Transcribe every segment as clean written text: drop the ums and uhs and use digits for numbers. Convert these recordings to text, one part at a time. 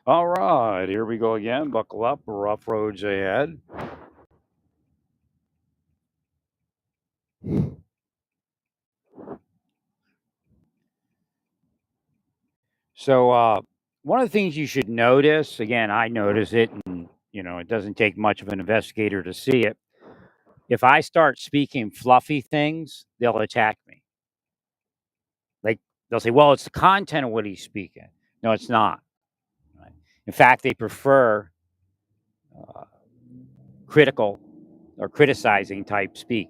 All right, here we go again. Buckle up, rough roads ahead. So, one of the things you should notice, again, I notice it, and it doesn't take much of an investigator to see it. If I start speaking fluffy things, they'll attack me. Like they'll say, "Well, it's the content of what he's speaking." No, it's not. Right? In fact, they prefer uh, critical or criticizing type speak,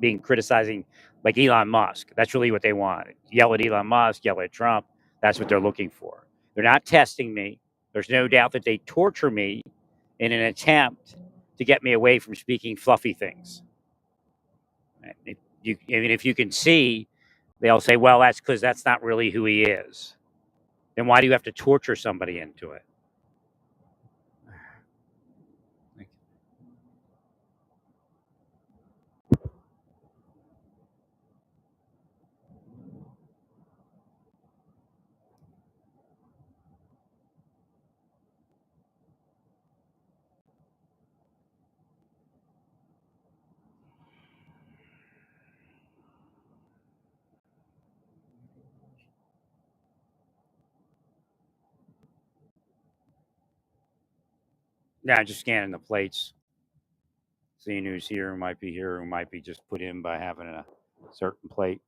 being criticizing like Elon Musk. That's really what they want. Yell at Elon Musk, yell at Trump. That's what they're looking for. They're not testing me. There's no doubt that they torture me in an attempt to get me away from speaking fluffy things. If you can see, they'll say, well, that's because that's not really who he is. Then why do you have to torture somebody into it? Yeah, just scanning the plates, seeing who's here, who might be here, who might be just put in by having a certain plate.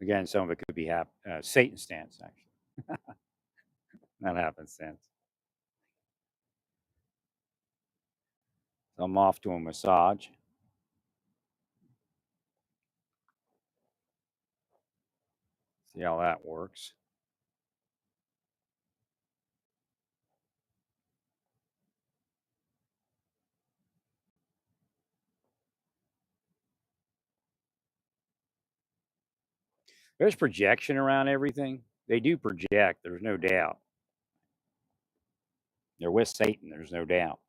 Again, some of it could be Satan stance, actually. Not happenstance. So I'm off to a massage. See how that works. There's projection around everything. They do project, there's no doubt. They're with Satan, there's no doubt.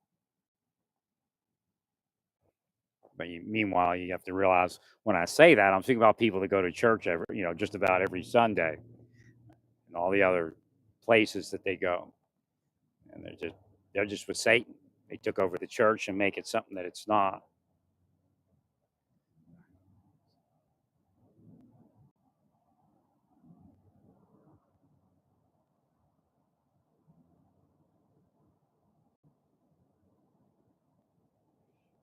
But meanwhile, you have to realize when I say that, I'm thinking about people that go to church just about every Sunday and all the other places that they go. And they're just with Satan. They took over the church and make it something that it's not.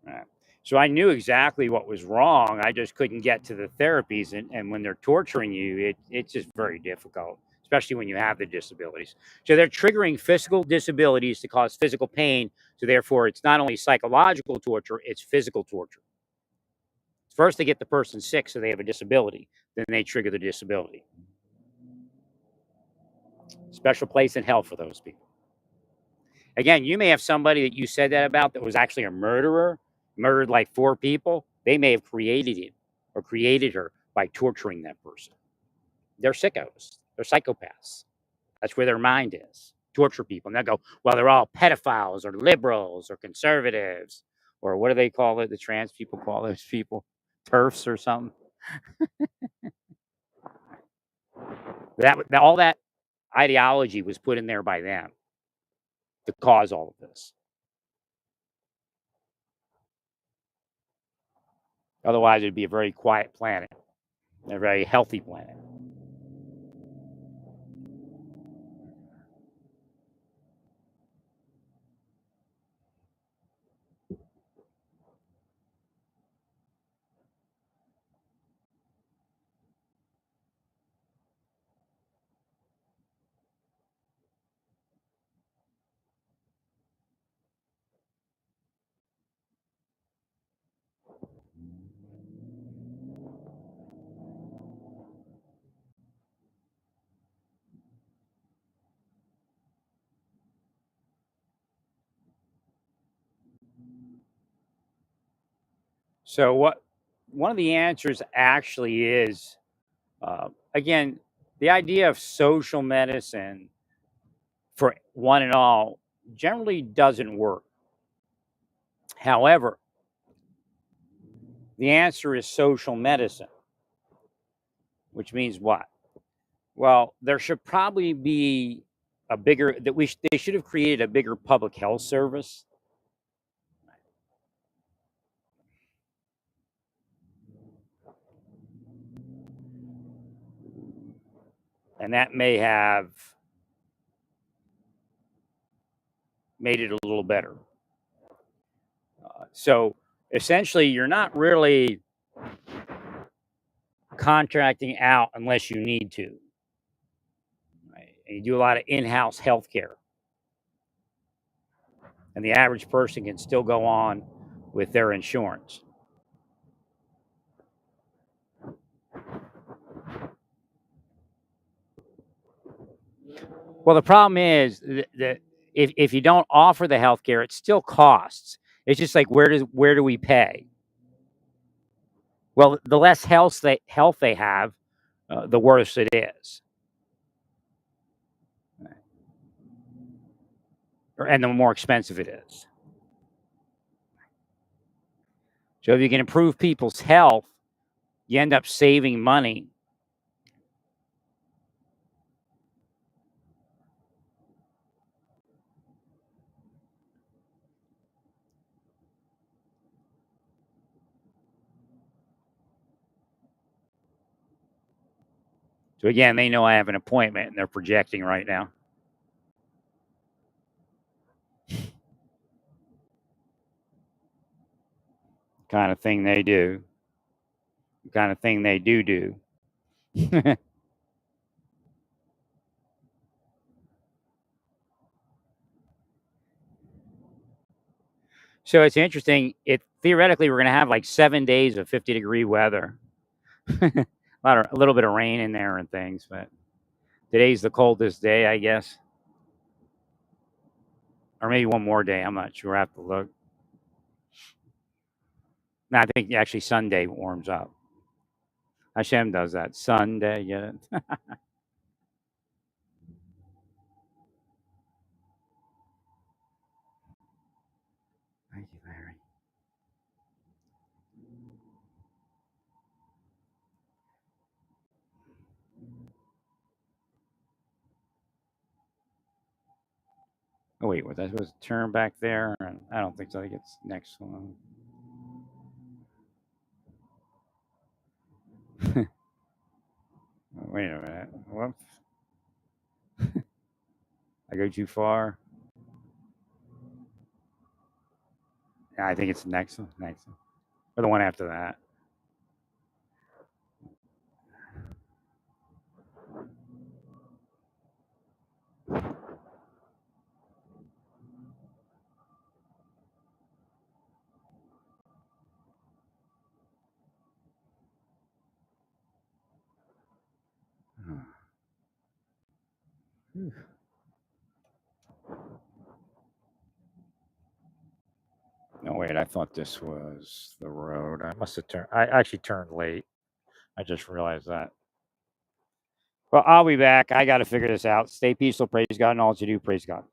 Right. So I knew exactly what was wrong. I just couldn't get to the therapies. And when they're torturing you, it's just very difficult, especially when you have the disabilities. So they're triggering physical disabilities to cause physical pain. So therefore, it's not only psychological torture, it's physical torture. First, they get the person sick so they have a disability. Then they trigger the disability. Special place in hell for those people. Again, you may have somebody that you said that about that was actually a murderer, murdered like 4 people. They may have created him or created her by torturing that person. They're sickos. They're psychopaths. That's where their mind is. Torture people. And they'll go, well, they're all pedophiles or liberals or conservatives or what do they call it? The trans people call those people turfs or something. All that ideology was put in there by them to cause all of this. Otherwise, it'd be a very quiet planet, a very healthy planet. So what one of the answers actually is, again, the idea of social medicine for one and all generally doesn't work. However, the answer is social medicine, which means what? Well, there should probably be a bigger that they should have created a bigger public health service. And that may have made it a little better. So essentially, you're not really contracting out unless you need to. Right? And you do a lot of in-house healthcare, and the average person can still go on with their insurance. Well, the problem is that if you don't offer the healthcare, it still costs. It's just like where do we pay? Well, the less health they have, the worse it is, and the more expensive it is. So if you can improve people's health, you end up saving money. So again, they know I have an appointment and they're projecting right now. Kind of thing they do. Kind of thing they do. So it's interesting. Theoretically we're going to have like 7 days of 50-degree weather. a little bit of rain in there and things, but today's the coldest day, I guess. Or maybe one more day. I'm not sure. I have to look. No, I think actually Sunday warms up. Hashem does that. Sunday, get it? Thank you, Larry. Oh wait, was I supposed to turn back there? I don't think so. I think it's next one. Wait a minute. Whoops. I go too far. Yeah, I think it's the next one. Next one. Or the one after that. No, wait, I thought this was the road. I must have turned. I actually turned late. I just realized that. Well, I'll be back. I got to figure this out. Stay peaceful. Praise God and all that you do. Praise God.